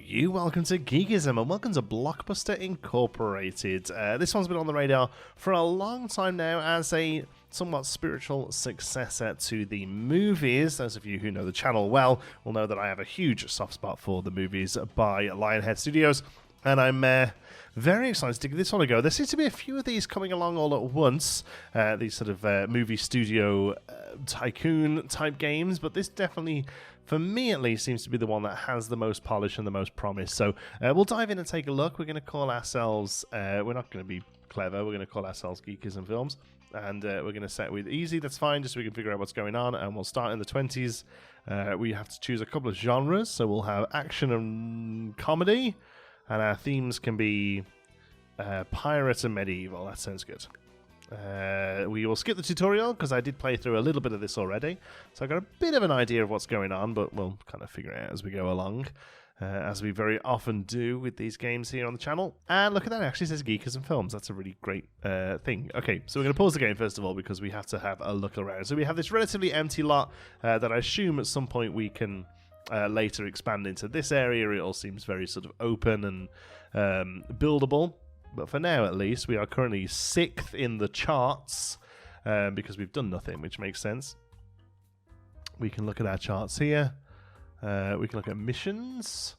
you, welcome to Geekism and welcome to Blockbuster Incorporated. This one's been on the radar for a long time now as a somewhat spiritual successor to the movies. Those of you who know the channel well will know that I have a huge soft spot for the movies by Lionhead Studios, and I'm very excited to give this one a go. There seems to be a few of these coming along all at once, these sort of movie studio tycoon type games, but this definitely, for me at least, seems to be the one that has the most polish and the most promise. So we'll dive in and take a look. We're going to call ourselves, we're not going to be clever, we're going to call ourselves Geekism Films, and we're going to set with easy, that's fine, just so we can figure out what's going on, and we'll start in the 20s. We have to choose a couple of genres, so we'll have action and comedy, and our themes can be pirate and medieval. That sounds good. We will skip the tutorial because I did play through a little bit of this already, so I got a bit of an idea of what's going on, but we'll kind of figure it out as we go along, as we very often do with these games here on the channel. And look at that, it actually says Geekism Films. That's a really great thing. Okay, so we're going to pause the game first of all because we have to have a look around. So we have this relatively empty lot that I assume at some point we can later expand into this area. It all seems very sort of open and buildable. But for now, at least, we are currently 6th in the charts because we've done nothing, which makes sense. We can look at our charts here. We can look at missions.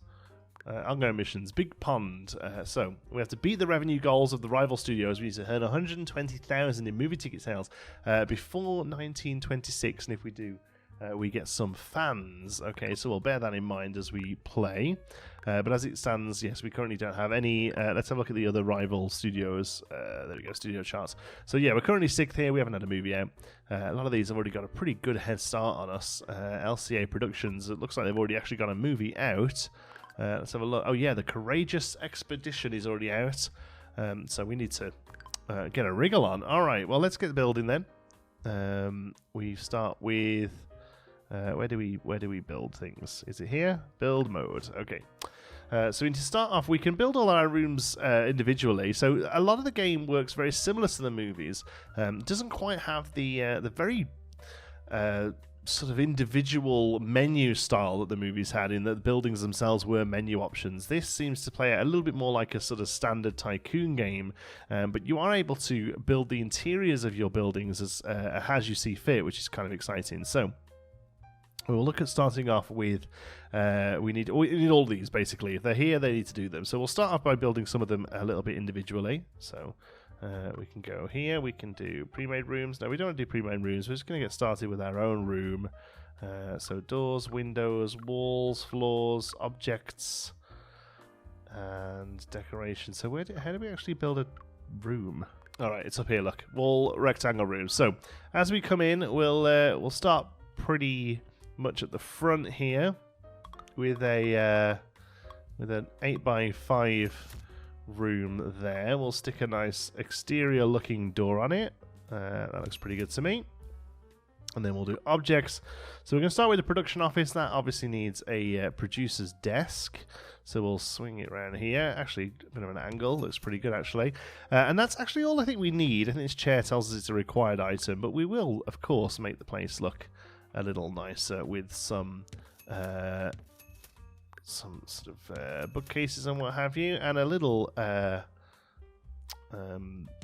Ongoing missions. Big pond. So we have to beat the revenue goals of the rival studios. We need to earn 120,000 in movie ticket sales before 1926. And if we do, we get some fans. Okay, so we'll bear that in mind as we play. But as it stands, yes, we currently don't have any. Let's have a look at the other rival studios. There we go, studio charts. So yeah, we're currently 6th here. We haven't had a movie out. A lot of these have already got a pretty good head start on us. LCA Productions, it looks like they've already actually got a movie out. Let's have a look. Oh yeah, The Courageous Expedition is already out. So we need to get a wriggle on. All right, well, let's get building then. We start with... where do we build things? Is it here? Build mode. Okay. So to start off, we can build all our rooms individually. So a lot of the game works very similar to the movies. Doesn't quite have the very sort of individual menu style that the movies had, in that the buildings themselves were menu options. This seems to play a little bit more like a sort of standard tycoon game, but you are able to build the interiors of your buildings as you see fit, which is kind of exciting. So we'll look at starting off with, we need all these, basically. If they're here, they need to do them. So we'll start off by building some of them a little bit individually. So we can go here, we can do pre-made rooms. No, we don't want to do pre-made rooms, we're just going to get started with our own room. So doors, windows, walls, floors, objects, and decoration. So how do we actually build a room? Alright, it's up here, look. Wall, rectangle rooms. So as we come in, we'll start pretty much at the front here with an 8x5 room there. We'll stick a nice exterior looking door on it. That looks pretty good to me. And then we'll do objects. So we're going to start with the production office. That obviously needs a producer's desk. So we'll swing it around here. Actually, a bit of an angle. Looks pretty good, actually. And that's actually all I think we need. I think this chair tells us it's a required item. But we will, of course, make the place look a little nicer with some sort of bookcases and what have you, and a little the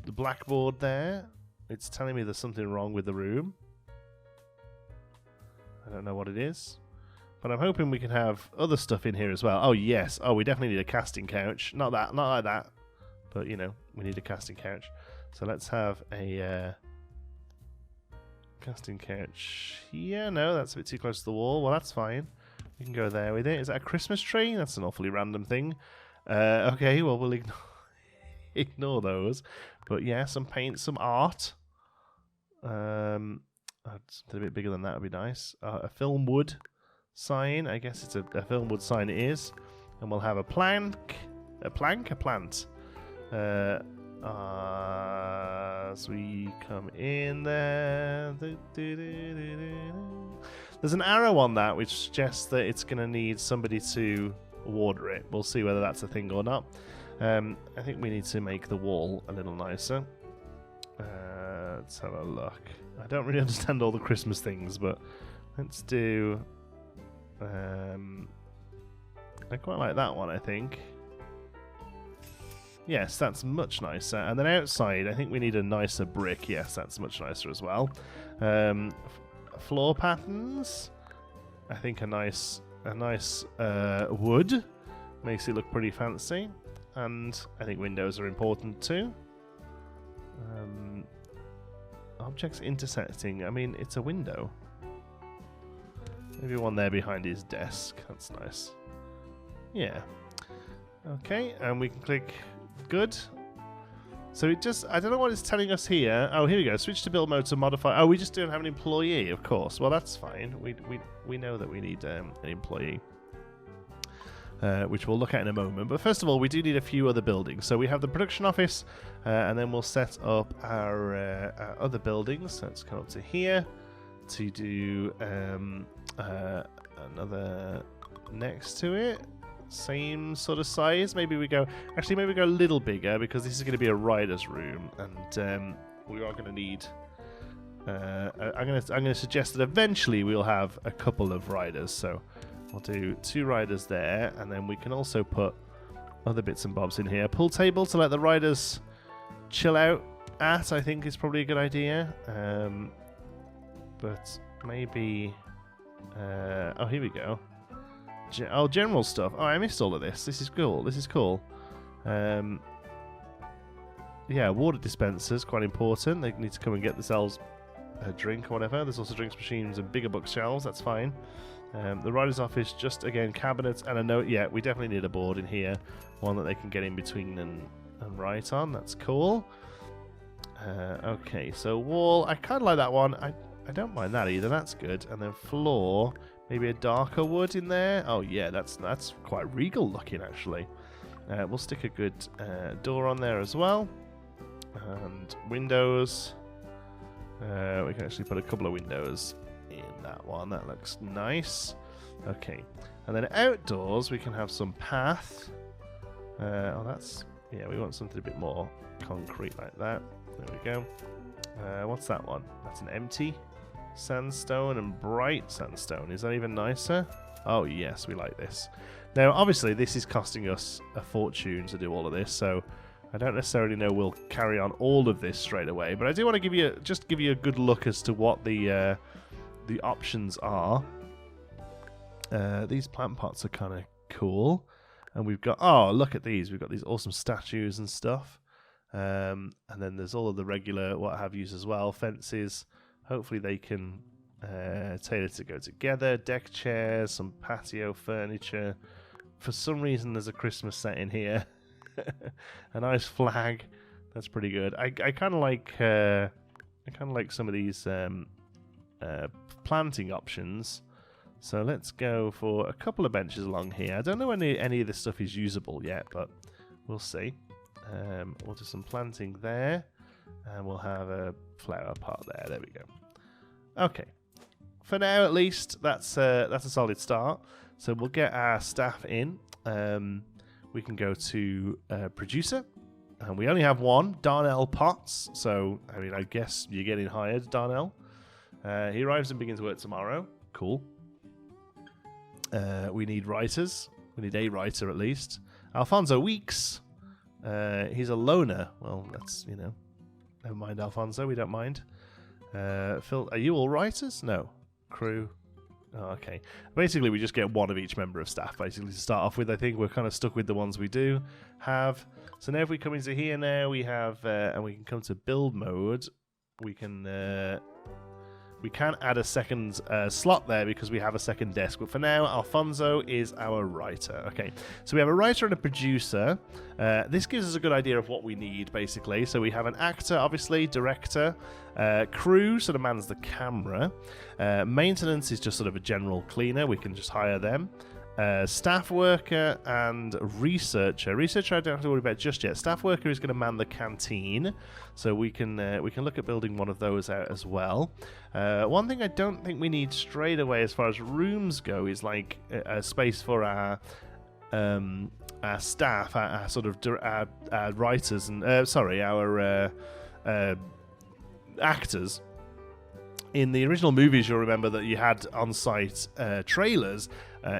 blackboard there. It's telling me there's something wrong with the room. I don't know what it is, but I'm hoping we can have other stuff in here as well. Oh yes, oh, we definitely need a casting couch. Not like that, but you know, we need a casting couch. So let's have a casting couch here. No, that's a bit too close to the wall. Well, that's fine. We can go there with it. Is that a Christmas tree? That's an awfully random thing. Okay, well, we'll ignore those. But yeah, some paint, some art. Something a bit bigger than that would be nice. A film wood sign. I guess it's a film wood sign it is. And we'll have a plant. As we come in there, there's an arrow on that which suggests that it's going to need somebody to water it. We'll see whether that's a thing or not. I think we need to make the wall a little nicer. Let's have a look. I don't really understand all the Christmas things, but let's do I quite like that one, I think. Yes, that's much nicer. And then outside, I think we need a nicer brick. Yes, that's much nicer as well. Floor patterns. I think a nice wood makes it look pretty fancy. And I think windows are important too. Objects intersecting. I mean, it's a window. Maybe one there behind his desk. That's nice. Yeah. Okay, and we can click good. So it just, I don't know what it's telling us here. Oh, here we go. Switch to build mode to modify. Oh, we just don't have an employee, of course. Well, that's fine. We know that we need an employee, which we'll look at in a moment. But first of all, we do need a few other buildings. So we have the production office, and then we'll set up our other buildings. So let's come up to here to do another next to it. Same sort of size. Maybe we go a little bigger, because this is going to be a rider's room, and we are going to need. I'm going to suggest that eventually we'll have a couple of riders. So we'll do 2 riders there, and then we can also put other bits and bobs in here. Pool table to let the riders chill out at, I think, is probably a good idea. But maybe. Oh, here we go. General stuff. Oh, I missed all of this. This is cool. Yeah, water dispensers, quite important. They need to come and get themselves a drink or whatever. There's also drinks machines and bigger bookshelves. That's fine. The rider's office, just again, cabinets and a note. Yeah, we definitely need a board in here. One that they can get in between and write on. That's cool. Okay, so wall. I kind of like that one. I don't mind that either. That's good. And then floor. Maybe a darker wood in there. Oh yeah, that's quite regal looking actually. We'll stick a good door on there as well. And windows. We can actually put a couple of windows in that one. That looks nice. Okay. And then outdoors we can have some path. Oh, that's... Yeah, we want something a bit more concrete like that. There we go. What's that one? That's an empty sandstone and bright sandstone. Is that even nicer? Oh yes, we like this. Now obviously this is costing us a fortune to do all of this, so I don't necessarily know we'll carry on all of this straight away, but I do want to give you a good look as to what the options are. These plant pots are kind of cool, and we've got, oh look at these, we've got these awesome statues and stuff, and then there's all of the regular what have yous as well, fences. Hopefully they can tailor to go together. Deck chairs, some patio furniture. For some reason, there's a Christmas set in here. A nice flag. That's pretty good. I kind of like some of these planting options. So let's go for a couple of benches along here. I don't know when any of this stuff is usable yet, but we'll see. We'll do some planting there. And we'll have a flower pot there. There we go. Okay. For now, at least, that's a solid start. So we'll get our staff in. We can go to producer. And we only have one, Darnell Potts. So, I mean, I guess you're getting hired, Darnell. He arrives and begins work tomorrow. Cool. We need writers. We need a writer, at least. Alfonso Weeks. He's a loner. Well, that's, never mind, Alfonso. We don't mind. Phil, are you all writers? No. Crew. Oh, okay. Basically, we just get one of each member of staff, basically, to start off with. I think we're kind of stuck with the ones we do have. So now if we come into here now, we have, and we can come to build mode. We can add a second slot there because we have a second desk. But for now, Alfonso is our writer. Okay, so we have a writer and a producer. This gives us a good idea of what we need, basically. So we have an actor, obviously, director, crew sort of mans the camera. Maintenance is just sort of a general cleaner. We can just hire them. Staff worker and researcher. Researcher I don't have to worry about just yet. Staff worker is going to man the canteen, so we can look at building one of those out as well. One thing I don't think we need straight away as far as rooms go is like a space for our staff, our sort of our writers and our actors. In the original movies, you'll remember that you had on-site trailers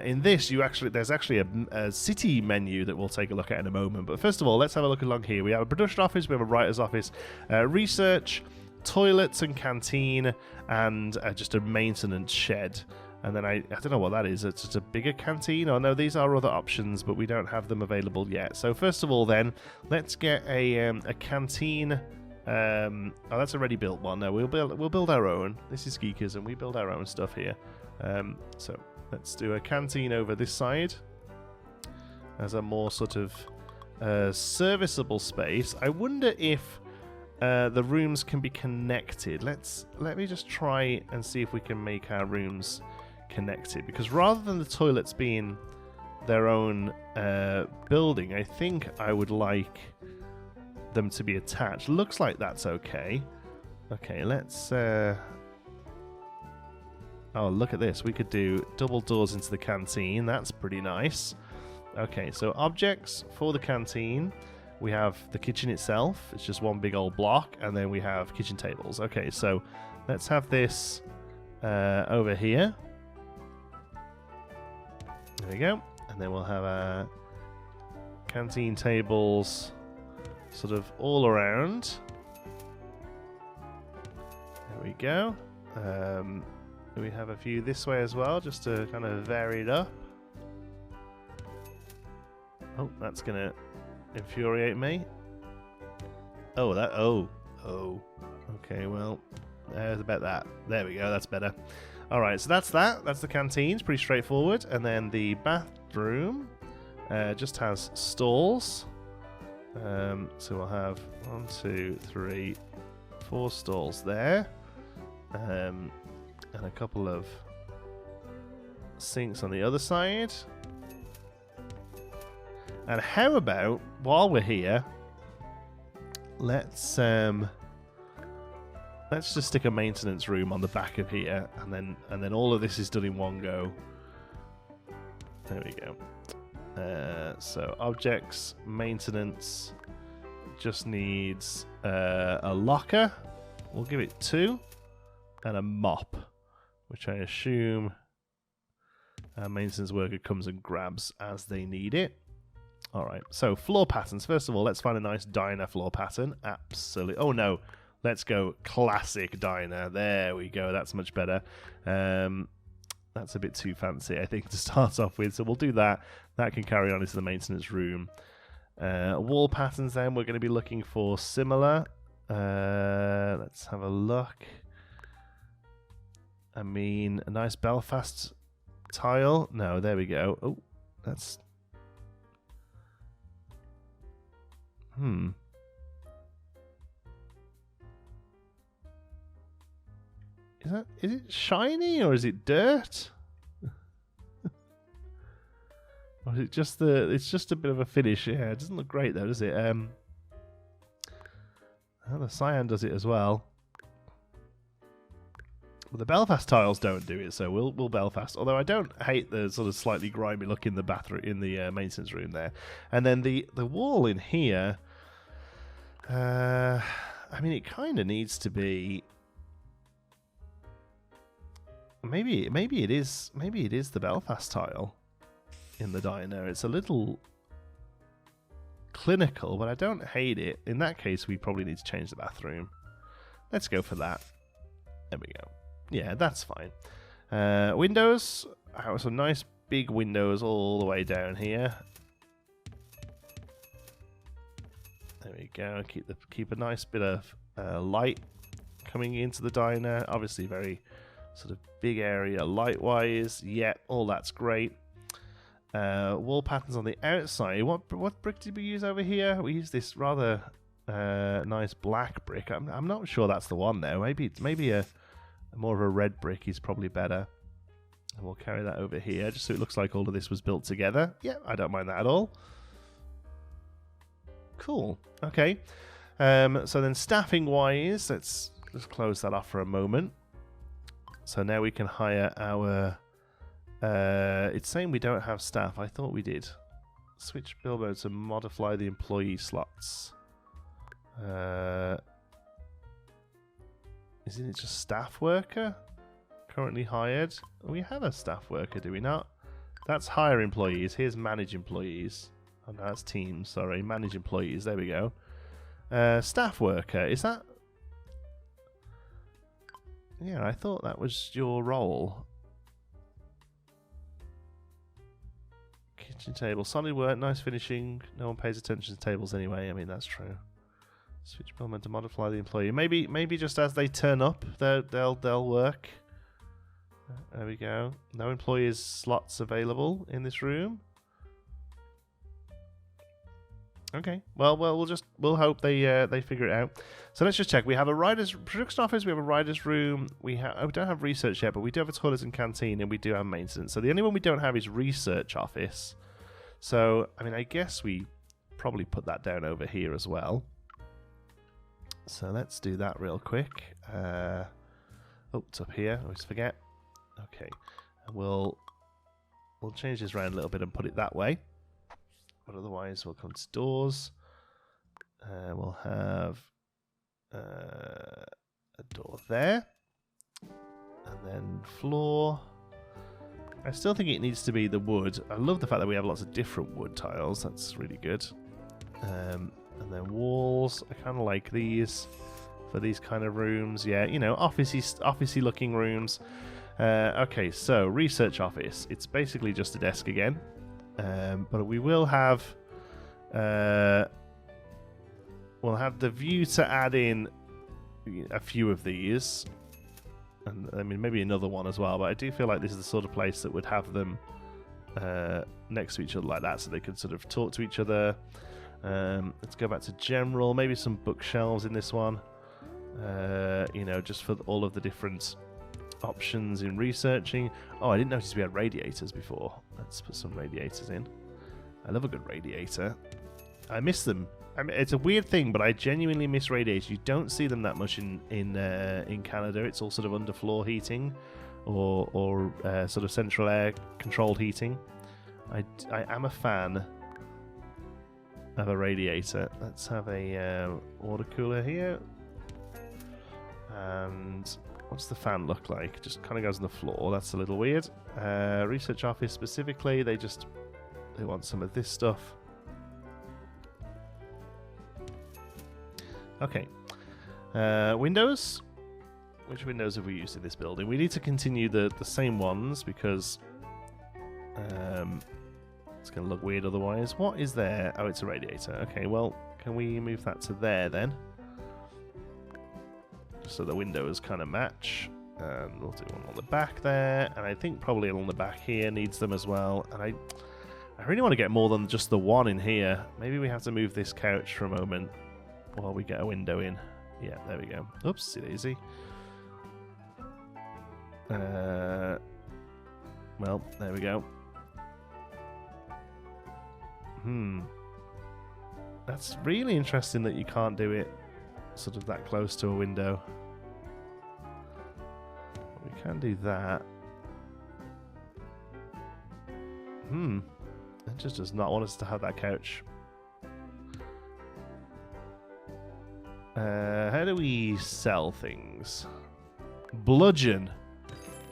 In this, there's actually a city menu that we'll take a look at in a moment. But first of all, let's have a look along here. We have a production office, we have a writer's office, research, toilets and canteen, and just a maintenance shed. And then I don't know what that is. It's just a bigger canteen? Oh no, these are other options, but we don't have them available yet. So first of all then, let's get a canteen. Oh, that's a ready built one. No, we'll build our own. This is Geekers, and we build our own stuff here. So let's do a canteen over this side as a more sort of serviceable space. I wonder if the rooms can be connected. Let me just try and see if we can make our rooms connected, because rather than the toilets being their own building, I think I would like them to be attached. Looks like that's okay. Okay, let's oh, look at this. We could do double doors into the canteen. That's pretty nice. Okay, so objects for the canteen. We have the kitchen itself. It's just one big old block, and then we have kitchen tables. Okay, so let's have this over here. There we go. And then we'll have our canteen tables sort of all around. There we go. We have a few this way as well, just to kind of vary it up. Oh, that's going to infuriate me. Oh, okay, well, there's about that. There we go, that's better. Alright, so that's that. That's the canteen. It's pretty straightforward. And then the bathroom just has stalls. So we'll have 1, 2, 3, 4 stalls there. And a couple of sinks on the other side. And how about, while we're here, let's just stick a maintenance room on the back of here, and then all of this is done in one go. There we go. So objects, maintenance, just needs a locker. We'll give it 2, and a mop, which I assume our maintenance worker comes and grabs as they need it. Alright, so floor patterns. First of all, let's find a nice diner floor pattern. Absolutely. Oh no, let's go classic diner. There we go, that's much better. That's a bit too fancy, I think, to start off with. So we'll do that. That can carry on into the maintenance room. Wall patterns then, we're going to be looking for similar. Let's have a look. I mean, a nice Belfast tile. No, there we go. Oh, that's... Is it shiny or is it dirt? Or is it just it's just a bit of a finish? Yeah, it doesn't look great though, does it? The cyan does it as well. Well, the Belfast tiles don't do it, so we'll Belfast. Although I don't hate the sort of slightly grimy look in the bathroom, in the maintenance room there. And then the wall in here. I mean, it kind of needs to be. Maybe it is the Belfast tile in the diner. It's a little clinical, but I don't hate it. In that case, we probably need to change the bathroom. Let's go for that. There we go. Yeah, that's fine. Windows. I have some nice big windows all the way down here. There we go. Keep a nice bit of light coming into the diner. Obviously, very sort of big area light-wise. Yeah, all that's great. Wall patterns on the outside. What brick did we use over here? We used this rather nice black brick. I'm not sure that's the one though. Maybe a more of a red brick is probably better. And we'll carry that over here just so it looks like all of this was built together. Yeah, I don't mind that at all. Cool. Okay. So then staffing-wise, let's just close that off for a moment. So now we can hire our... it's saying we don't have staff. I thought we did. Switch Bilbo to modify the employee slots. Isn't it just staff worker? Currently hired. We have a staff worker, do we not? That's hire employees. Here's manage employees. Oh, no, that's teams. Sorry, manage employees. There we go. Staff worker. Is that... Yeah, I thought that was your role. Kitchen table. Solid work. Nice finishing. No one pays attention to tables anyway. I mean, that's true. Switch billman to modify the employee. Maybe just as they turn up, they'll work. There we go. No employees slots available in this room. Okay. Well, we'll hope they figure it out. So let's just check. We have a writer's production office. We have a writer's room. We don't have research yet, but we do have a toilets and canteen, and we do have maintenance. So the only one we don't have is research office. So I mean, I guess we probably put that down over here as well. So let's do that real quick. Oh, it's up here. I always forget. Okay, and we'll change this around a little bit and put it that way. But otherwise, we'll come to doors. We'll have a door there, and then floor. I still think it needs to be the wood. I love the fact that we have lots of different wood tiles. That's really good. And then walls. I kind of like these for these kind of rooms. Yeah, you know, officey looking rooms. Okay, so research office. It's basically just a desk again. But we will have we'll have the view to add in a few of these, and I mean maybe another one as well, but I do feel like this is the sort of place that would have them next to each other like that, so they could sort of talk to each other. Let's go back to general, maybe some bookshelves in this one, you know, just for all of the different options in researching. Oh, I didn't notice we had radiators before. Let's put some radiators in. I love a good radiator. I miss them. I mean, it's a weird thing, but I genuinely miss radiators. You don't see them that much in Canada. It's all sort of underfloor heating or sort of central air controlled heating. I am a fan of a radiator. Let's have a water cooler here. And what's the fan look like? Just kind of goes on the floor. That's a little weird. Research office specifically, they want some of this stuff. Okay. Windows. Which windows have we used in this building? We need to continue the same ones because it's going to look weird otherwise. What is there? Oh, it's a radiator. Okay, well, can we move that to there then? So the windows kind of match, and we'll do one on the back there, and I think probably along the back here needs them as well. And I really want to get more than just the one in here. Maybe we have to move this couch for a moment while we get a window in. Yeah, there we go. Oopsie daisy. Well, there we go. That's really interesting that you can't do it sort of that close to a window. We can do that. It just does not want us to have that couch. How do we sell things? Bludgeon.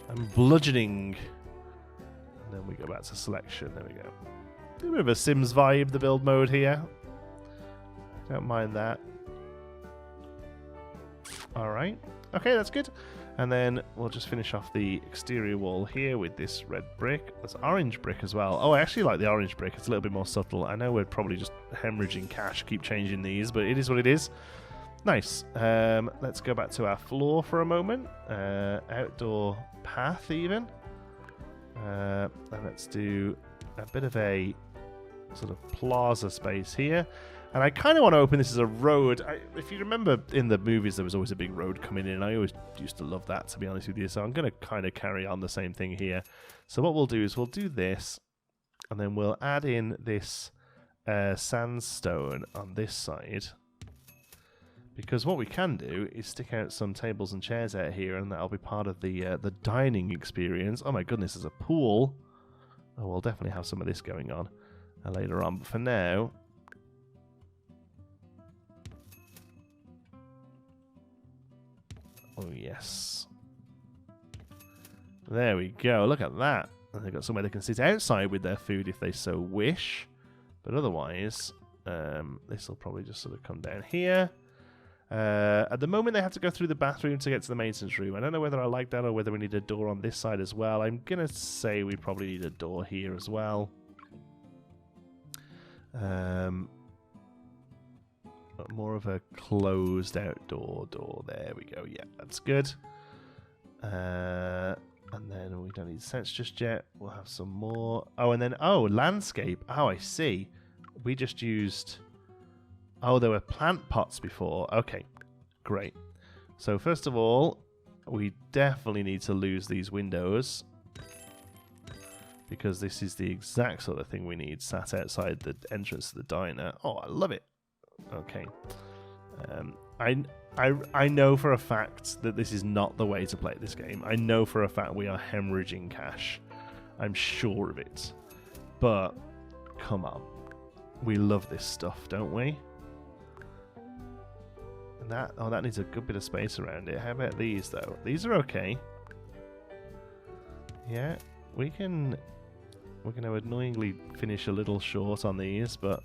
I'm bludgeoning. And then we go back to selection. There we go. A bit of a Sims vibe, the build mode here. Don't mind that. Alright. Okay, that's good. And then we'll just finish off the exterior wall here with this red brick. That's orange brick as well. Oh, I actually like the orange brick. It's a little bit more subtle. I know we're probably just hemorrhaging cash, keep changing these, but it is what it is. Nice. Let's go back to our floor for a moment. Outdoor path even. And let's do a bit of a sort of plaza space here. And I kind of want to open this as a road. If you remember in the movies, there was always a big road coming in. I always used to love that, to be honest with you. So I'm going to kind of carry on the same thing here. So what we'll do is we'll do this, and then we'll add in this sandstone on this side. Because what we can do is stick out some tables and chairs out here, and that'll be part of the dining experience. Oh my goodness, there's a pool. Oh, we'll definitely have some of this going on later on. But for now... Oh, yes. There we go. Look at that. And they've got somewhere they can sit outside with their food if they so wish. But otherwise, this will probably just sort of come down here. At the moment, they have to go through the bathroom to get to the maintenance room. I don't know whether I like that or whether we need a door on this side as well. I'm going to say we probably need a door here as well. More of a closed outdoor door. There we go. Yeah, that's good. And then we don't need scents just yet. We'll have some more. Oh, and then, landscape. Oh, I see. We just used... Oh, there were plant pots before. Okay, great. So first of all, we definitely need to lose these windows, because this is the exact sort of thing we need sat outside the entrance to the diner. Oh, I love it. Okay. I know for a fact that this is not the way to play this game. I know for a fact we are hemorrhaging cash. I'm sure of it. But, come on. We love this stuff, don't we? And that needs a good bit of space around it. How about these, though? These are okay. Yeah, we're going to annoyingly finish a little short on these, but...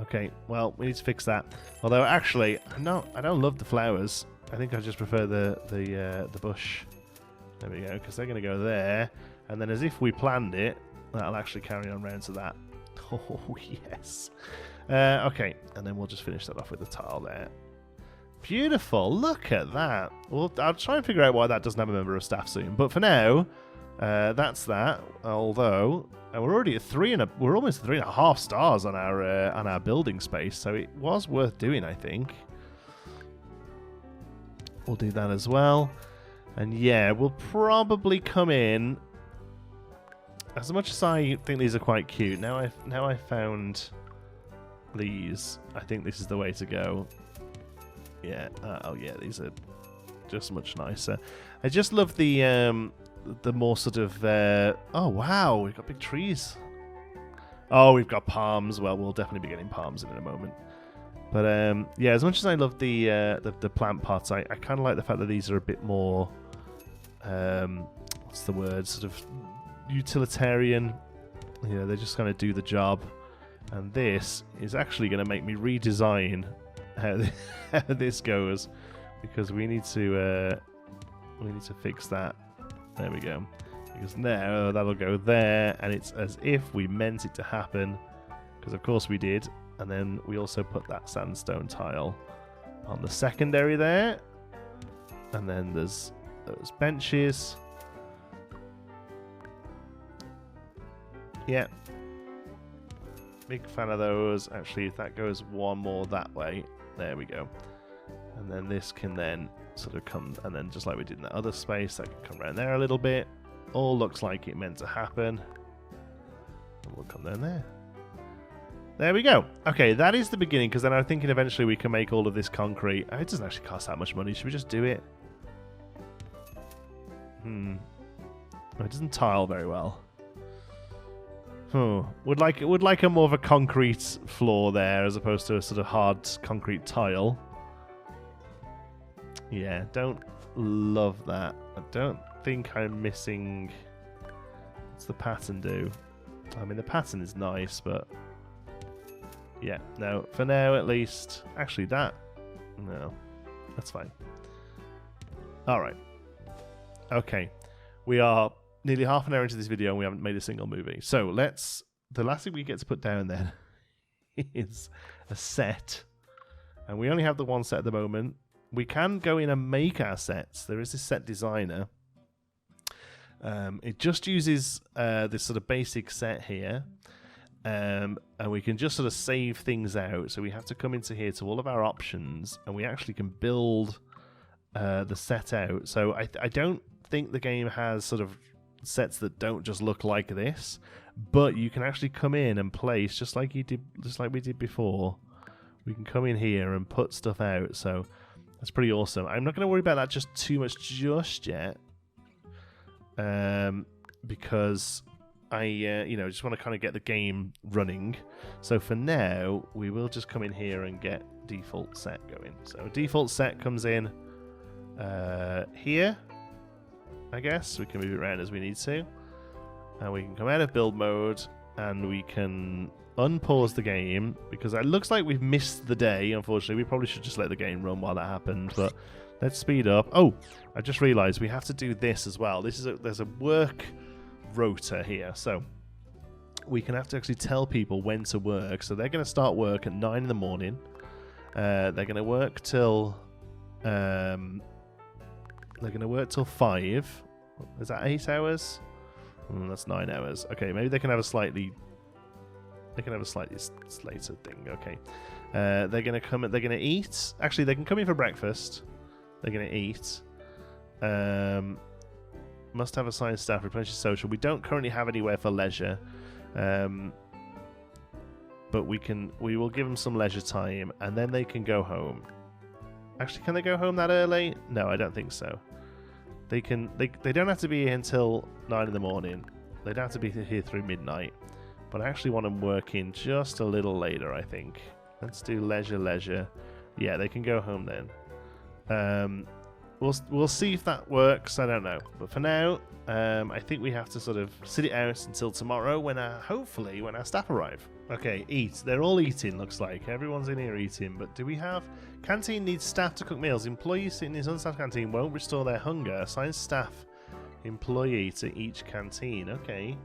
Okay, well, we need to fix that. Although, actually, I don't love the flowers. I think I just prefer the bush. There we go, because they're going to go there. And then as if we planned it, that'll actually carry on round to that. Oh, yes. Okay, and then we'll just finish that off with the tile there. Beautiful, look at that. Well, I'll try and figure out why that doesn't have a member of staff soon. But for now, that's that. Although, we're already at we're almost at 3.5 stars on our building space, so it was worth doing, I think. We'll do that as well. And yeah, we'll probably come in. As much as I think these are quite cute, now I've found these. I think this is the way to go. Yeah. Oh yeah, these are just much nicer. I just love the more sort of. Oh wow, we've got big trees. Oh, we've got palms. Well, we'll definitely be getting palms in a moment. But yeah, as much as I love the plant pots, I kind of like the fact that these are a bit more. What's the word? Sort of utilitarian. You know, they're just going to do the job. And this is actually going to make me redesign how this goes, because we need to fix that. There we go. Because now that'll go there, and it's as if we meant it to happen, because of course we did. And then we also put that sandstone tile on the secondary there, and then there's those benches. Yeah. Big fan of those. Actually, if that goes one more that way, there we go. And then this can then sort of come, and then just like we did in the other space, that can come around there a little bit. All looks like it meant to happen. And we'll come down there. There we go. Okay, that is the beginning, because then I'm thinking eventually we can make all of this concrete. It doesn't actually cost that much money. Should we just do it? Oh, it doesn't tile very well. Would like a more of a concrete floor there as opposed to a sort of hard concrete tile. Yeah, don't love that. I don't think I'm missing. What's the pattern do? I mean, the pattern is nice, but yeah, no. For now, at least. Actually, that no, that's fine. All right. Okay, we are nearly half an hour into this video and we haven't made a single movie. So the last thing we get to put down then is a set. And we only have the one set at the moment. We can go in and make our sets. There is this set designer. It just uses this sort of basic set here. And we can just sort of save things out. So we have to come into here to all of our options, and we actually can build the set out. So I don't think the game has sort of sets that don't just look like this, but you can actually come in and place just like we did before. We can come in here and put stuff out, so that's pretty awesome. I'm not going to worry about that just too much just yet, because I just want to kind of get the game running. So for now, we will just come in here and get default set going. So default set comes in here, I guess. We can move it around as we need to. And we can come out of build mode and we can unpause the game because it looks like we've missed the day, unfortunately. We probably should just let the game run while that happened, but let's speed up. Oh, I just realized we have to do this as well. There's a work rota here, so we can have to actually tell people when to work. So they're going to start work at 9 in the morning. They're going to work till 5. Is that 8 hours? That's 9 hours. Okay, maybe they can have a slightly later thing. Okay, they're going to come. They're going to eat. Actually, they can come in for breakfast. They're going to eat. Must have assigned staff. Replenish social. We don't currently have anywhere for leisure. But we will give them some leisure time, and then they can go home. Actually, can they go home that early? No, I don't think so. They don't have to be here until 9 in the morning. They don't have to be here through midnight. But I actually want them working just a little later, I think. Let's do leisure. Yeah, they can go home then. We'll see if that works. I don't know. But for now, I think we have to sort of sit it out until tomorrow hopefully when our staff arrive. Okay, eat. They're all eating, looks like. Everyone's in here eating. But do we have... Canteen needs staff to cook meals. Employees sitting in his unstaffed canteen won't restore their hunger. Assign staff employee to each canteen. Okay.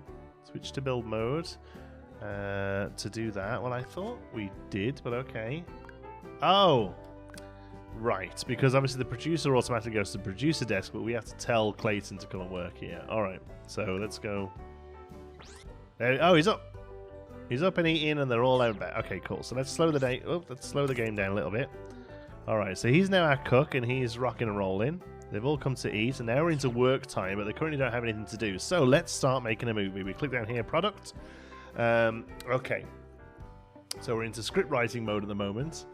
Switch to build mode to do that. Well, I thought we did, but okay. Oh! Right, because obviously the producer automatically goes to the producer desk, but we have to tell Clayton to come and work here. Alright, so let's go. Oh, he's up! He's up and eating, and they're all out of bed. Okay, cool. So let's slow the game down a little bit. Alright, so he's now our cook, and he's rocking and rolling. They've all come to eat, and now we're into work time, but they currently don't have anything to do. So let's start making a movie. We click down here, product. Okay. So we're into script writing mode at the moment.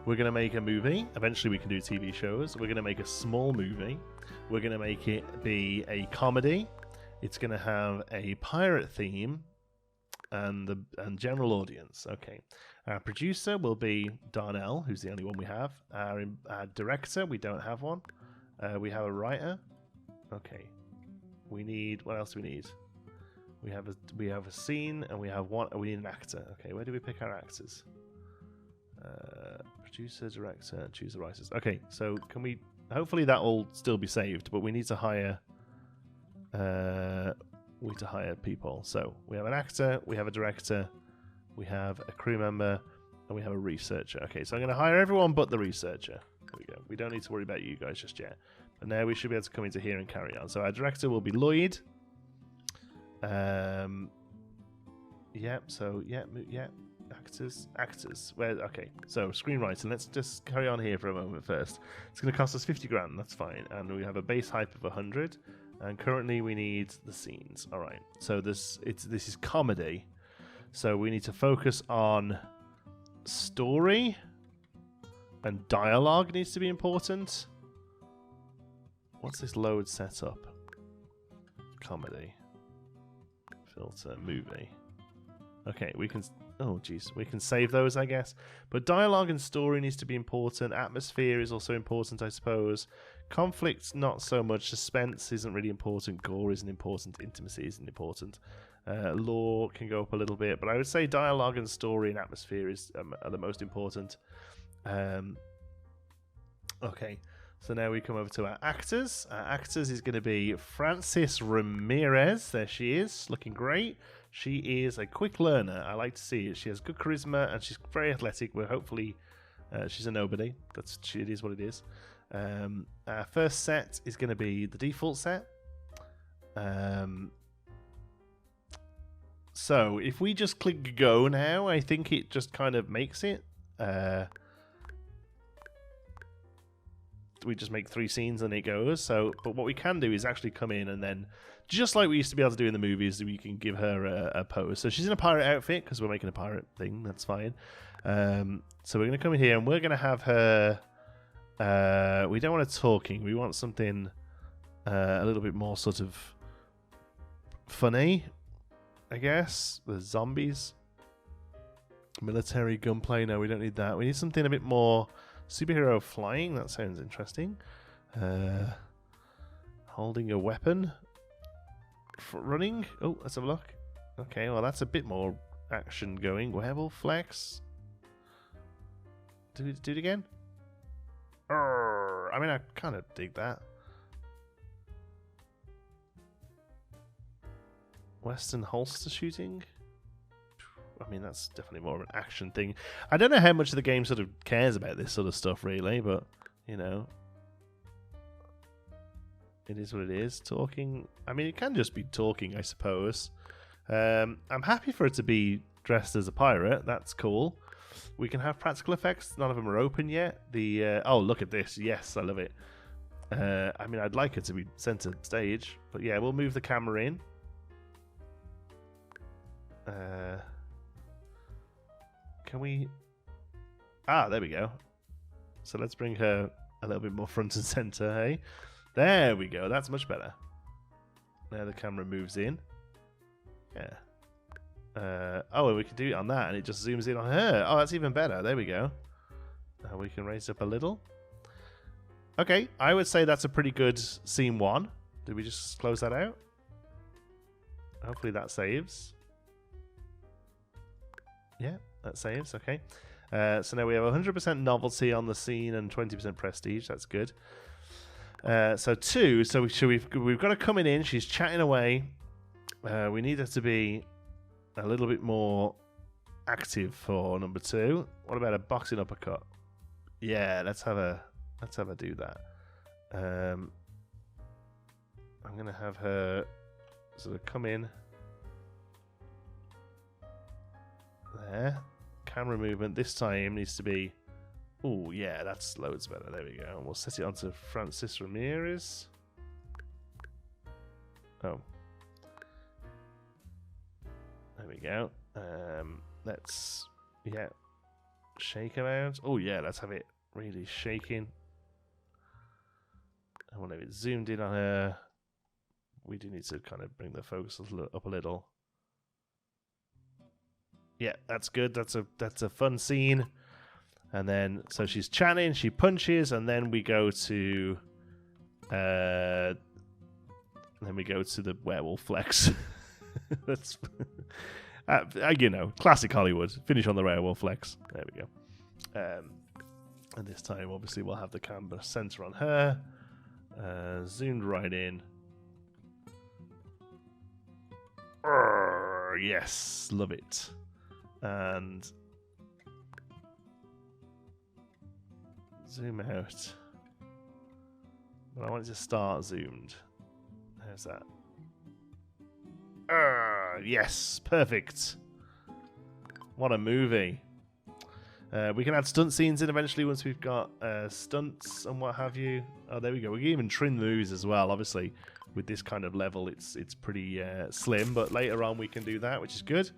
We're going to make a movie. Eventually we can do TV shows. We're going to make a small movie. We're going to make it be a comedy. It's going to have a pirate theme and general audience. Okay. Our producer will be Darnell, who's the only one we have. Our director, we don't have one. We have a writer. Okay. We need... What else do we need? We have a scene, and we need an actor. Okay, where do we pick our actors? Producer, director, choose the writers. Okay, so can we... Hopefully that will still be saved, but we need to hire... people. So we have an actor, we have a director, we have a crew member, and we have a researcher. Okay, so I'm going to hire everyone but the researcher. There we go. We don't need to worry about you guys just yet. But now we should be able to come into here and carry on. So our director will be Lloyd. Actors. Okay, so screenwriting. Let's just carry on here for a moment first. It's going to cost us 50 grand, that's fine. And we have a base hype of 100. And currently we need the scenes. All right, so this is comedy. So we need to focus on story. And dialogue needs to be important. What's this load setup? Comedy. Filter, movie. Okay, we can... Oh, jeez. We can save those, I guess. But dialogue and story needs to be important. Atmosphere is also important, I suppose. Conflict, not so much. Suspense isn't really important. Gore isn't important. Intimacy isn't important. Lore can go up a little bit. But I would say dialogue and story and atmosphere are the most important. Okay, so now we come over to our actors. Our actors is going to be Frances Ramirez. There she is, looking great. She is a quick learner. I like to see it. She has good charisma and she's very athletic. We're hopefully she's a nobody. It is what it is. Our first set is going to be the default set. So if we just click go now, I think it just kind of makes it. We just make 3 scenes and it goes. So, but what we can do is actually come in and then, just like we used to be able to do in the movies, we can give her a pose. So she's in a pirate outfit because we're making a pirate thing. That's fine. So we're going to come in here and we're going to have her. We don't want her talking. We want something a little bit more sort of funny, I guess. The zombies. Military gunplay. No, we don't need that. We need something a bit more superhero flying. That sounds interesting. Holding a weapon. Running. Oh, let's have a look. Okay, well, that's a bit more action going. Werewolf flex. Do it again. I mean, I kind of dig that. Western holster shooting. I mean, that's definitely more of an action thing. I don't know how much of the game sort of cares about this sort of stuff, really, but, you know. It is what it is. Talking. I mean, it can just be talking, I suppose. I'm happy for it to be dressed as a pirate. That's cool. We can have practical effects. None of them are open yet. Oh, look at this. Yes, I love it. I mean, I'd like it to be center stage, but yeah, we'll move the camera in. Can we? Ah, there we go. So let's bring her a little bit more front and center, hey? There we go. That's much better. Now the camera moves in. Yeah. Oh, and we can do it on that, and it just zooms in on her. Oh, that's even better. There we go. We can raise it up a little. Okay, I would say that's a pretty good scene 1. Did we just close that out? Hopefully that saves. Yeah, that saves. Okay. So now we have 100% novelty on the scene and 20% prestige. That's good. So 2. So we've got her coming in. She's chatting away. We need her to be a little bit more active for number 2. What about a boxing uppercut? Yeah, let's have her do that. I'm gonna have her sort of come in there. Camera movement this time needs to be. Oh yeah, that's loads better. There we go. We'll set it onto Francis Ramirez. Oh. There we go. Let's shake him out. Oh yeah, let's have it really shaking. I want to have it zoomed in on her. We do need to kind of bring the focus up a little. Yeah, that's good. That's a fun scene. And then so she's chatting, she punches, and then we go to the werewolf flex. That's you know, classic Hollywood. Finish on the werewolf flex. There we go. And this time, obviously, we'll have the camera center on her, zoomed right in. Yes, love it. And zoom out. But I want it to start zoomed. How's that? Yes, perfect. What a movie. We can add stunt scenes in eventually once we've got stunts and what have you. Oh, there we go. We can even trim the movies as well. Obviously, with this kind of level, it's pretty slim, but later on we can do that, which is good.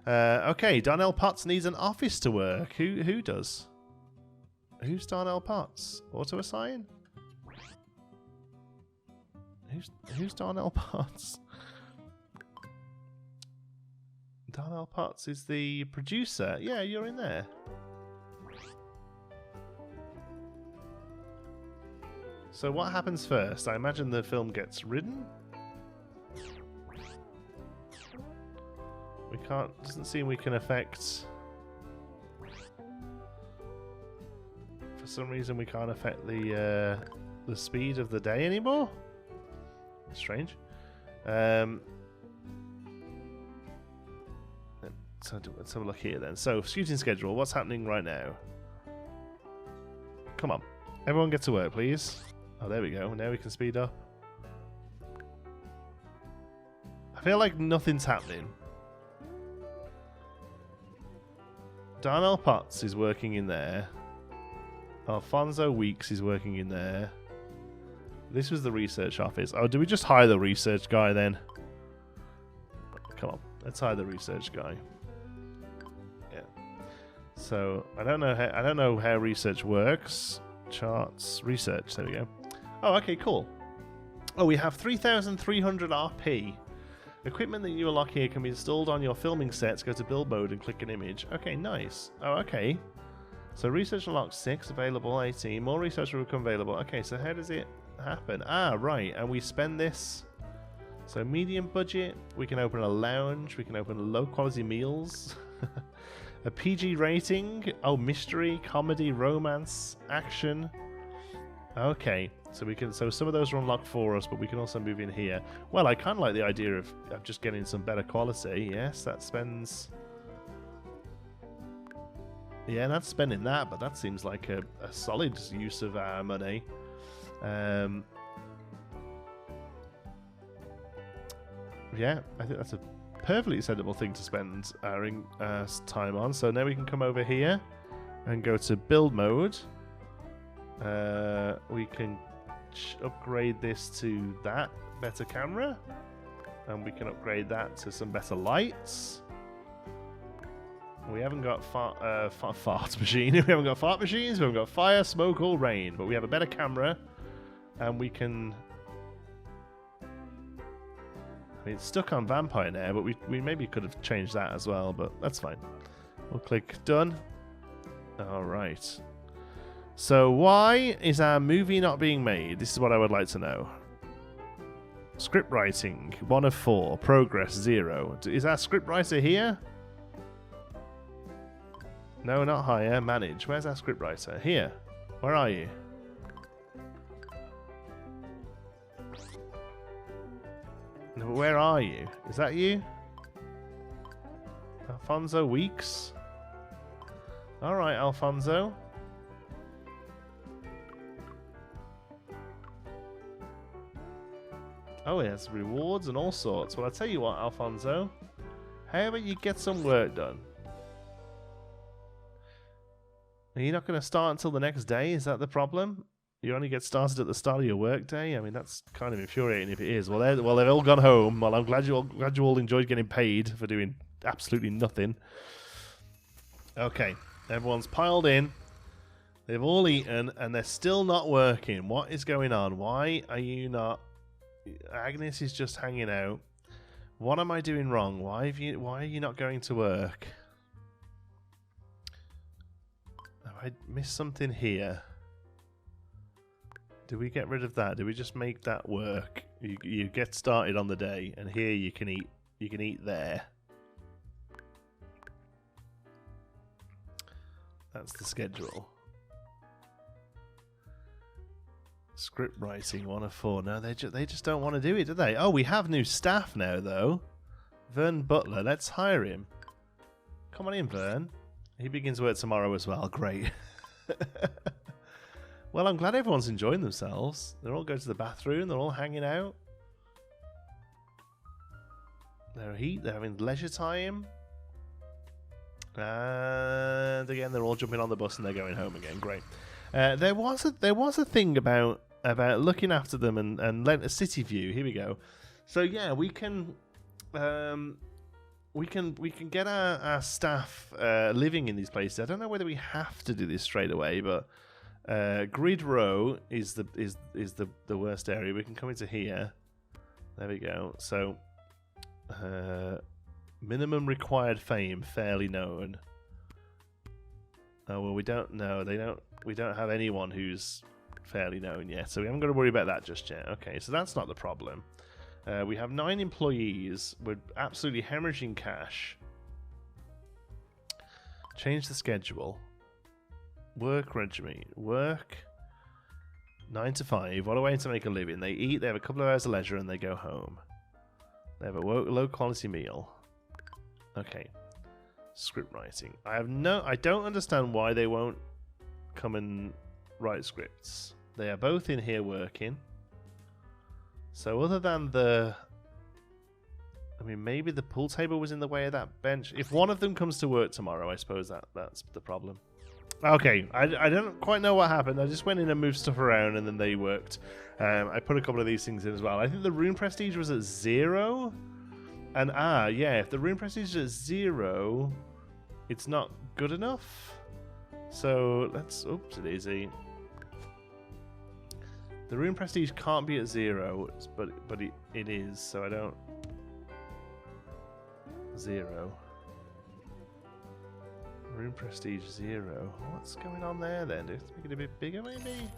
Okay, Darnell Potts needs an office to work. Who does? Who's Darnell Potts? Auto assign? Who's Darnell Potts? Darnell Potts is the producer. Yeah, you're in there. So what happens first? I imagine the film gets ridden. We can't. Doesn't seem we can affect. For some reason, we can't affect the speed of the day anymore. Strange. So let's have a look here then. So shooting schedule. What's happening right now? Come on, everyone get to work, please. Oh, there we go. Now we can speed up. I feel like nothing's happening. Darnell Potts is working in there. Alfonso Weeks is working in there. This was the research office. Oh, do we just hire the research guy then? Come on, let's hire the research guy. Yeah. So I don't know how research works. Charts, research. There we go. Oh, okay, cool. Oh, we have 3,300 RP. Equipment that you unlock here can be installed on your filming sets. Go to build mode and click an image. Okay, nice. Oh, okay. So research unlocked 6, available 18. More research will become available. Okay, so how does it happen? Ah, right. And we spend this. So medium budget. We can open a lounge. We can open low quality meals. A PG rating. Oh, mystery, comedy, romance, action. Okay. So we can. So some of those are unlocked for us, but we can also move in here. Well, I kind of like the idea of just getting some better quality. Yes, that spends. Yeah, that's spending that, but that seems like a solid use of our money. Yeah, I think that's a perfectly sensible thing to spend our time on. So now we can come over here and go to build mode. We can upgrade this to that better camera, and we can upgrade that to some better lights. We haven't got fart machine. We haven't got fart machines. We haven't got fire, smoke, or rain. But we have a better camera, and we can. I mean, it's stuck on vampire now, but we maybe could have changed that as well. But that's fine. We'll click done. All right. So why is our movie not being made? This is what I would like to know. Script writing, 1 of 4. Progress, 0. Is our script writer here? No, not hire. Manage. Where's our script writer? Here. Where are you? No, but where are you? Is that you? Alfonso Weeks? Alright, Alfonso. Oh, it has rewards and all sorts. Well, I'll tell you what, Alfonso. How about you get some work done? Are you not going to start until the next day? Is that the problem? You only get started at the start of your work day? I mean, that's kind of infuriating if it is. Well, they've all gone home. Well, I'm glad you all enjoyed getting paid for doing absolutely nothing. Okay, everyone's piled in. They've all eaten, and they're still not working. What is going on? Why are you not... Agnes is just hanging out. What am I doing wrong? Why are you not going to work? Have I missed something here? Do we get rid of that? Do we just make that work? You get started on the day, and here you can eat. You can eat there. That's the schedule. Script writing, 1 of 4. No, they just don't want to do it, do they? Oh, we have new staff now, though. Vern Butler, let's hire him. Come on in, Vern. He begins work tomorrow as well. Great. Well, I'm glad everyone's enjoying themselves. They're all going to the bathroom. They're all hanging out. They're having leisure time. And again, they're all jumping on the bus and they're going home again. Great. There was a thing about looking after them and letting a city view. Here we go. So yeah, we can get our staff living in these places. I don't know whether we have to do this straight away, but grid row is the worst area. We can come into here. There we go. So minimum required fame, fairly known. Oh well, we don't know. We don't have anyone who's fairly known yet, so we haven't got to worry about that just yet. Okay, so that's not the problem. We have 9 employees. We're absolutely hemorrhaging cash. Change the schedule. Work regime. Work 9 to 5. What a way to make a living. They eat, they have a couple of hours of leisure, and they go home. They have a low quality meal. Okay. Script writing. I don't understand why they won't come and write scripts. They are both in here working. So other than maybe the pool table was in the way of that bench. If one of them comes to work tomorrow, I suppose that's the problem. Okay, I don't quite know what happened. I just went in and moved stuff around and then they worked. I put a couple of these things in as well. I think the room prestige was at 0. And yeah, if the room prestige is at 0, it's not good enough. So let's, oopsie-daisy. The room prestige can't be at 0, but it is, so I don't... 0. Room prestige 0. What's going on there then? Do we have to make it a bit bigger maybe?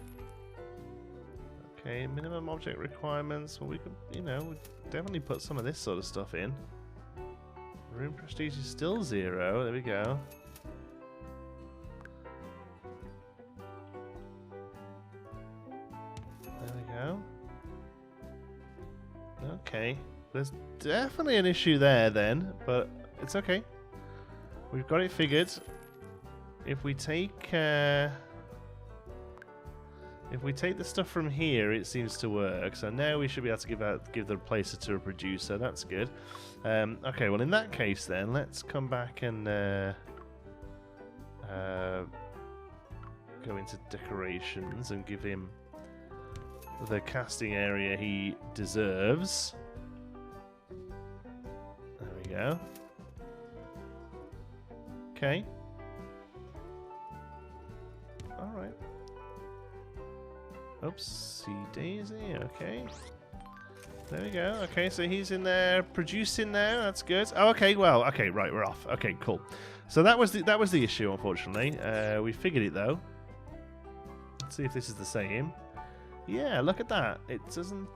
Okay, minimum object requirements. Well, we could, you know, we'd definitely put some of this sort of stuff in. Room prestige is still 0. There we go. There we go. Okay. There's definitely an issue there then, but it's okay. We've got it figured. If we take the stuff from here, it seems to work. So now we should be able to give the replacer to a producer. That's good. Okay, well in that case then, let's come back and go into decorations and give him the casting area he deserves. There we go. Okay. Alright. Oopsie daisy, okay. There we go. Okay, so he's in there producing now. That's good. Oh, okay. Well, okay. Right, we're off. Okay, cool. So that was the issue. Unfortunately, we figured it though. Let's see if this is the same. Yeah, look at that. It doesn't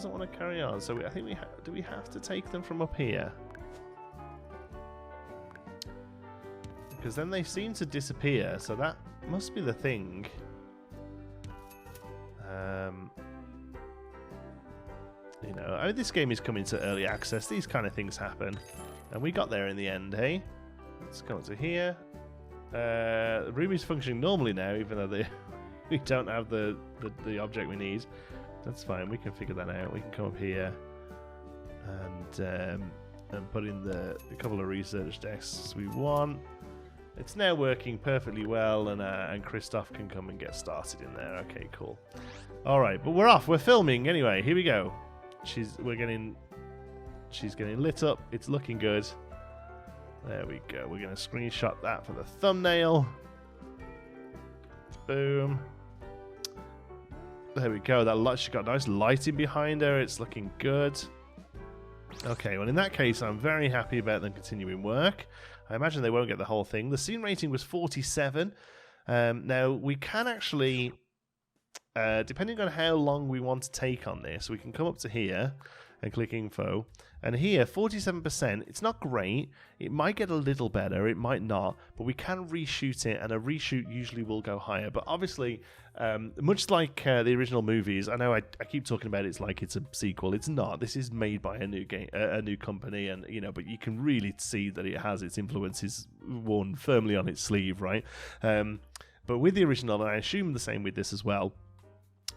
want to carry on. So I think do we have to take them from up here? Because then they seem to disappear. So that must be the thing. You know, I mean, this game is coming to early access. These kind of things happen, and we got there in the end. Hey, let's go to here. The room is functioning normally now, even though we don't have the object we need. That's fine. We can figure that out. We can come up here and put in a couple of research desks we want. It's now working perfectly well, and Christoph can come and get started in there. Okay, cool. All right, but we're off. We're filming anyway. Here we go. She's getting lit up. It's looking good. There we go. We're going to screenshot that for the thumbnail. Boom. There we go. She's got nice lighting behind her. It's looking good. Okay, well in that case, I'm very happy about them continuing work. I imagine they won't get the whole thing. The scene rating was 47. Now, we can actually, depending on how long we want to take on this, we can come up to here and click info. And here, 47%, it's not great. It might get a little better, it might not, but we can reshoot it, and a reshoot usually will go higher. But obviously, much like the original movies, I know I keep talking about it's like it's a sequel. It's not. This is made by a new game, a new company, and you know, but you can really see that it has its influences worn firmly on its sleeve, right? But with the original, and I assume the same with this as well,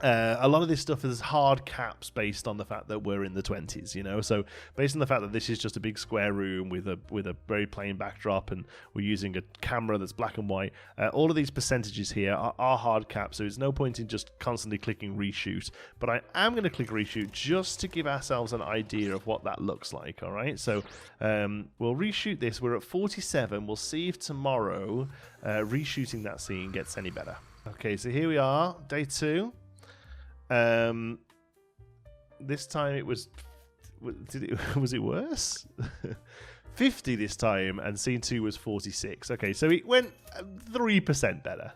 a lot of this stuff is hard caps based on the fact that we're in the 20s, you know. So based on the fact that this is just a big square room with a very plain backdrop, and we're using a camera that's black and white, all of these percentages here are hard caps. So there's no point in just constantly clicking reshoot. But I am going to click reshoot just to give ourselves an idea of what that looks like. All right. So we'll reshoot this. We're at 47. We'll see if tomorrow reshooting that scene gets any better. Okay. So here we are, day 2. This time it was was it worse? 50 this time, and scene 2 was 46. Okay, so it went 3% better.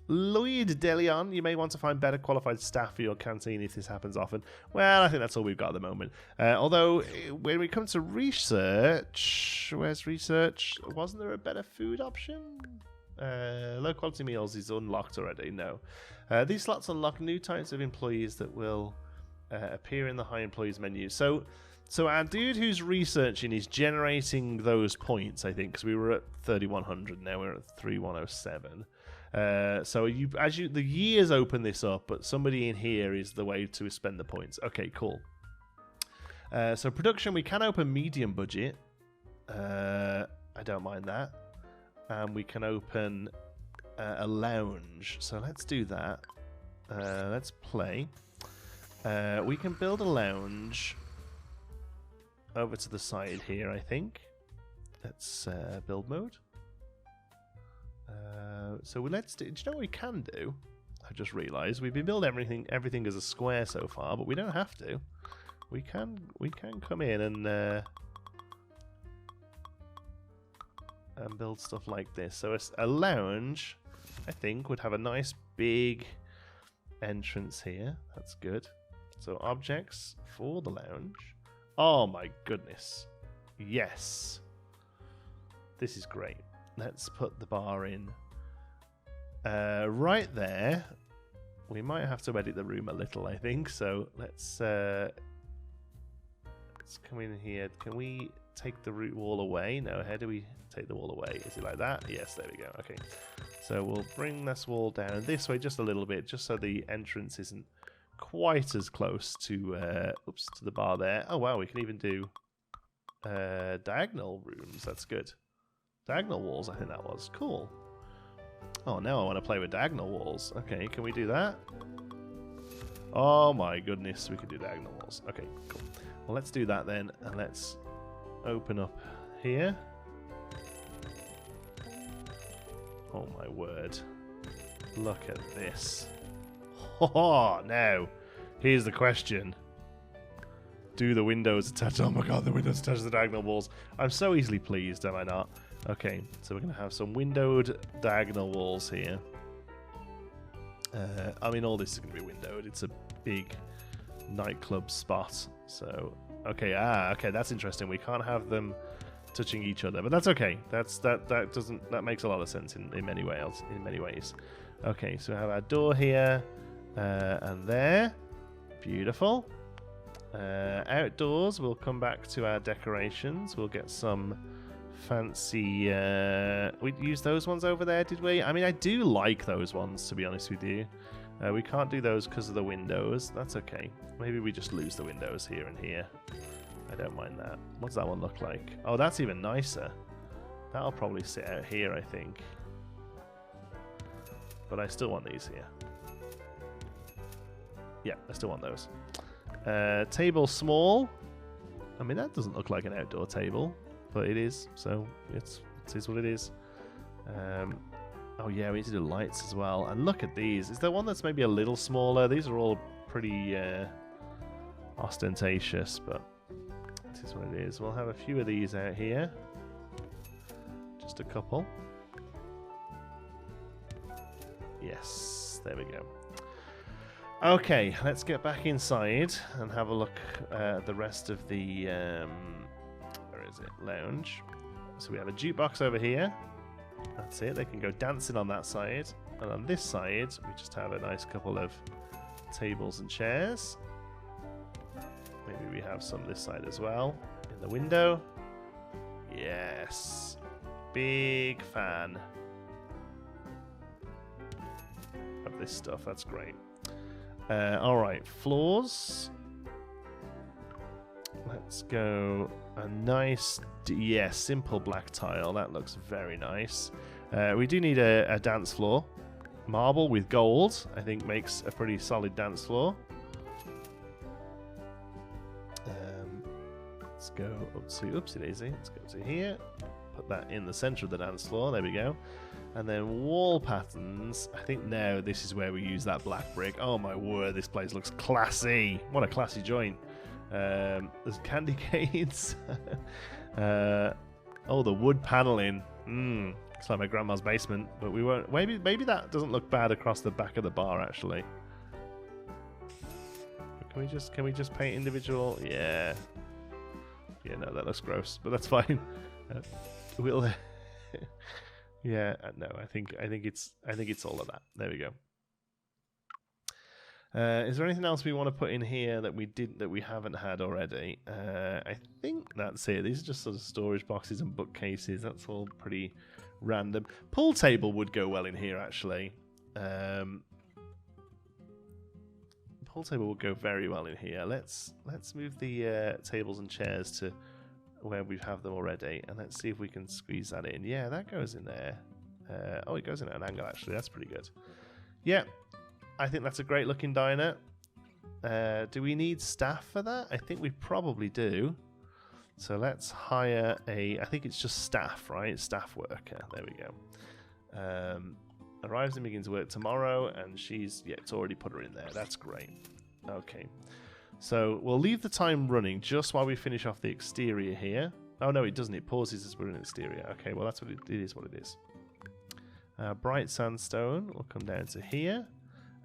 Lloyd Delion, you may want to find better qualified staff for your canteen if this happens often. Well, I think that's all we've got at the moment. Although, when we come to research, where's research? Wasn't there a better food option? Low quality meals is unlocked already. No. These slots unlock new types of employees that will appear in the high employees menu. So our dude who's researching is generating those points, I think, because we were at 3100. Now we're at 3107. So the years open this up, but somebody in here is the way to spend the points. Okay, cool. So production, we can open medium budget. I don't mind that. And we can open a lounge. So let's do that. Let's play. We can build a lounge over to the side here, I think. Let's build mode. So let's do. Do you know what we can do? I just realised we've been building everything as a square so far, but we don't have to. we can come in and build stuff like this. So a lounge, I think, would have a nice big entrance here. That's good. So objects for the lounge. Oh my goodness. Yes. This is great. Let's put the bar in right there. We might have to edit the room a little, I think. So let's come in here. Can we take the root wall away? No, how do we take the wall away? Is it like that? Yes, there we go. Okay. So we'll bring this wall down this way just a little bit, just so the entrance isn't quite as close to to the bar there. Oh wow, we can even do diagonal rooms. That's good. Diagonal walls, I think that was. Cool. Oh, now I want to play with diagonal walls. Okay, can we do that? Oh my goodness, we can do diagonal walls. Okay, cool. Well, let's do that then, and let's open up here. Oh my word. Look at this. Oh, now, here's the question. Do the windows attach? Oh my god, the windows attach to the diagonal walls. I'm so easily pleased, am I not? Okay, so we're going to have some windowed diagonal walls here. I mean, all this is going to be windowed. It's a big nightclub spot. So, okay, okay, that's interesting. We can't have them touching each other, but that's okay. That makes a lot of sense in many ways. Okay, so we have our door here and there. Beautiful. Outdoors, we'll come back to our decorations. We'll get some fancy we used those ones over there, did we? I mean, I do like those ones, to be honest with you. We can't do those because of the windows. That's okay. Maybe we just lose the windows here and here. I don't mind that. What's that one look like? Oh, that's even nicer. That'll probably sit out here, I think. But I still want these here. Yeah, I still want those. Table small. I mean, that doesn't look like an outdoor table, but it is, so it is what it is. Oh yeah, we need to do lights as well. And look at these. Is there one that's maybe a little smaller? These are all pretty ostentatious, but it is what it is. We'll have a few of these out here. Just a couple. Yes, there we go. Okay, let's get back inside and have a look at the rest of the where is it? Lounge. So we have a jukebox over here. That's it. They can go dancing on that side, and on this side we just have a nice couple of tables and chairs. Maybe we have some this side as well in the window. Yes, big fan of this stuff. That's great. All right, floors. Let's go a nice, simple black tile. That looks very nice. We do need a dance floor. Marble with gold, I think, makes a pretty solid dance floor. Let's go up to, oopsie daisy, let's go to here. Put that in the center of the dance floor, there we go. And then wall patterns, I think now this is where we use that black brick. Oh my word, this place looks classy. What a classy joint. There's candy canes. Oh, the wood paneling. It's like my grandma's basement, but we won't. Maybe that doesn't look bad across the back of the bar, actually. Can we just paint individual? Yeah. Yeah, no, that looks gross, but that's fine. We'll. Yeah, no, I think it's all of that. There we go. Is there anything else we want to put in here that we haven't had already? I think that's it. These are just sort of storage boxes and bookcases. That's all pretty random. Pool table would go well in here, actually. Pool table would go very well in here. Let's move the tables and chairs to where we have them already, and let's see if we can squeeze that in. Yeah, that goes in there. Oh, it goes in at an angle, actually. That's pretty good. Yeah, I think that's a great looking diner. Do we need staff for that? I think we probably do. So let's hire I think it's just staff, right? Staff worker. There we go. Arrives and begins work tomorrow, and it's already put her in there. That's great. Okay. So we'll leave the time running just while we finish off the exterior here. Oh no, it doesn't. It pauses as we're in the exterior. Okay, well that's what it is. What it is. Bright sandstone will come down to here.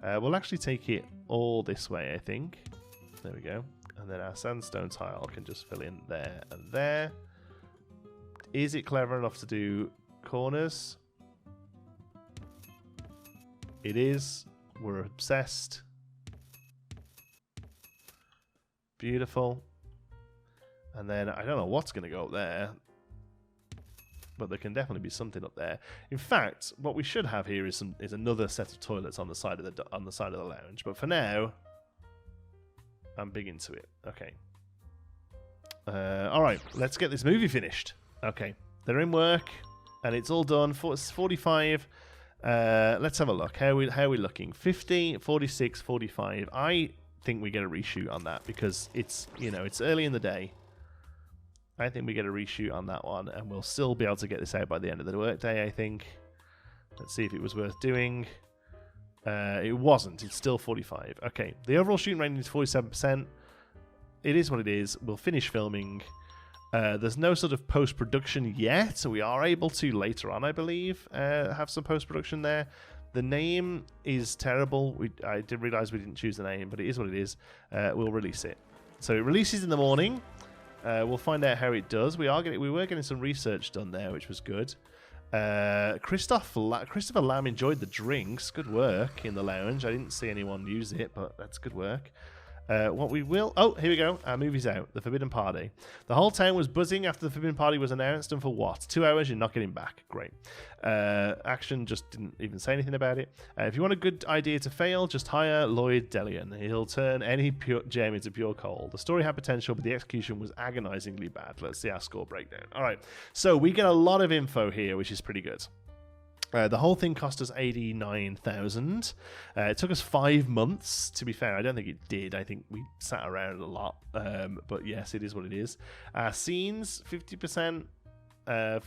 We'll actually take it all this way, I think. There we go. And then our sandstone tile can just fill in there and there. Is it clever enough to do corners? It is. We're obsessed. Beautiful. And then I don't know what's going to go up there, but there can definitely be something up there. In fact, what we should have here is another set of toilets on the side of the lounge. But for now, I'm big into it. Okay. All right, let's get this movie finished. Okay, they're in work, and it's all done. 45. Let's have a look. How are we looking? 50, 46, 45. I think we get a reshoot on that because it's early in the day. I think we get a reshoot on that one, and we'll still be able to get this out by the end of the workday, I think. Let's see if it was worth doing. It wasn't. It's still 45. Okay, the overall shooting rating is 47%. It is what it is. We'll finish filming. There's no sort of post-production yet, so we are able to later on, I believe, have some post-production there. The name is terrible. I did realize we didn't choose the name, but it is what it is. We'll release it. So it releases in the morning. We'll find out how it does. We were getting some research done there, which was good. Christopher Lamb enjoyed the drinks. Good work in the lounge. I didn't see anyone use it, but that's good work. What we will... Oh, here we go. Our movie's out. The Forbidden Party. The whole town was buzzing after the Forbidden Party was announced, and for what? 2 hours, you're not getting back. Great. Action just didn't even say anything about it. If you want a good idea to fail, just hire Lloyd Delian. He'll turn any gem into pure coal. The story had potential, but the execution was agonizingly bad. Let's see our score breakdown. All right. So we get a lot of info here, which is pretty good. The whole thing cost us $89,000. It took us 5 months. To be fair, I don't think it did. I think we sat around a lot. But yes, it is what it is. Scenes, 50%, 46%,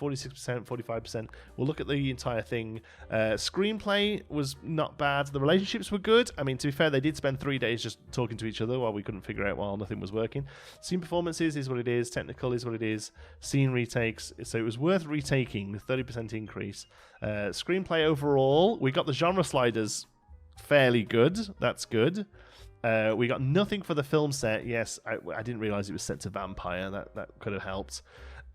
45%. We'll look at the entire thing. Screenplay was not bad. The relationships were good. I mean, to be fair, they did spend 3 days just talking to each other while we couldn't figure out why nothing was working. Scene performances is what it is. Technical is what it is. Scene retakes. So it was worth retaking. 30% increase. Screenplay overall, we got the genre sliders fairly good. That's good. We got nothing for the film set. Yes, I didn't realize it was set to vampire. That could have helped.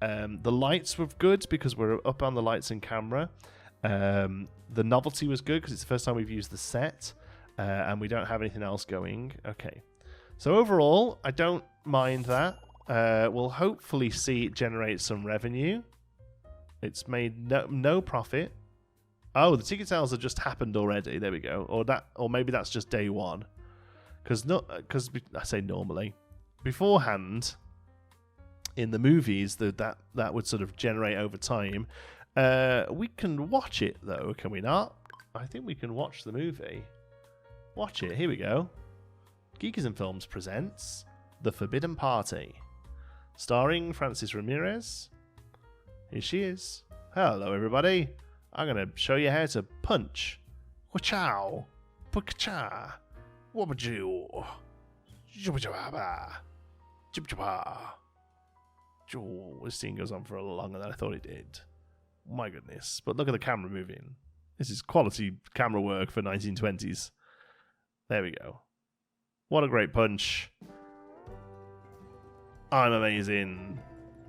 The lights were good because we're up on the lights and camera. The novelty was good because it's the first time we've used the set, and we don't have anything else going. Okay, so overall, I don't mind that. We'll hopefully see it generate some revenue. It's made no profit. Oh, the ticket sales have just happened already. There we go. Or maybe that's just day one. Because I say normally, beforehand. In the movies, that would sort of generate over time. We can watch it, though, can we not? I think we can watch the movie. Watch it. Here we go. Geekism Films presents The Forbidden Party. Starring Francis Ramirez. Here she is. Hello, everybody. I'm going to show you how to punch. Wachow. Pukacha. Wabaju. Jubajaba. Jibjaba. Oh, this scene goes on for a lot longer than I thought it did. My goodness. But look at the camera moving. This is quality camera work for 1920s. There we go. What a great punch. I'm amazing.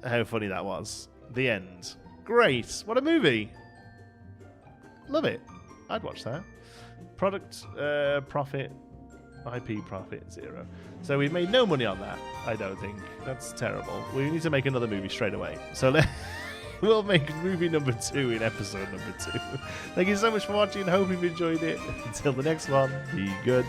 How funny that was. The end. Great. What a movie. Love it. I'd watch that. Product profit. IP profit 0. So we've made no money on that, I don't think. That's terrible. We need to make another movie straight away. So we'll make movie number 2 in episode number 2. Thank you so much for watching. Hope you've enjoyed it. Until the next one, be good.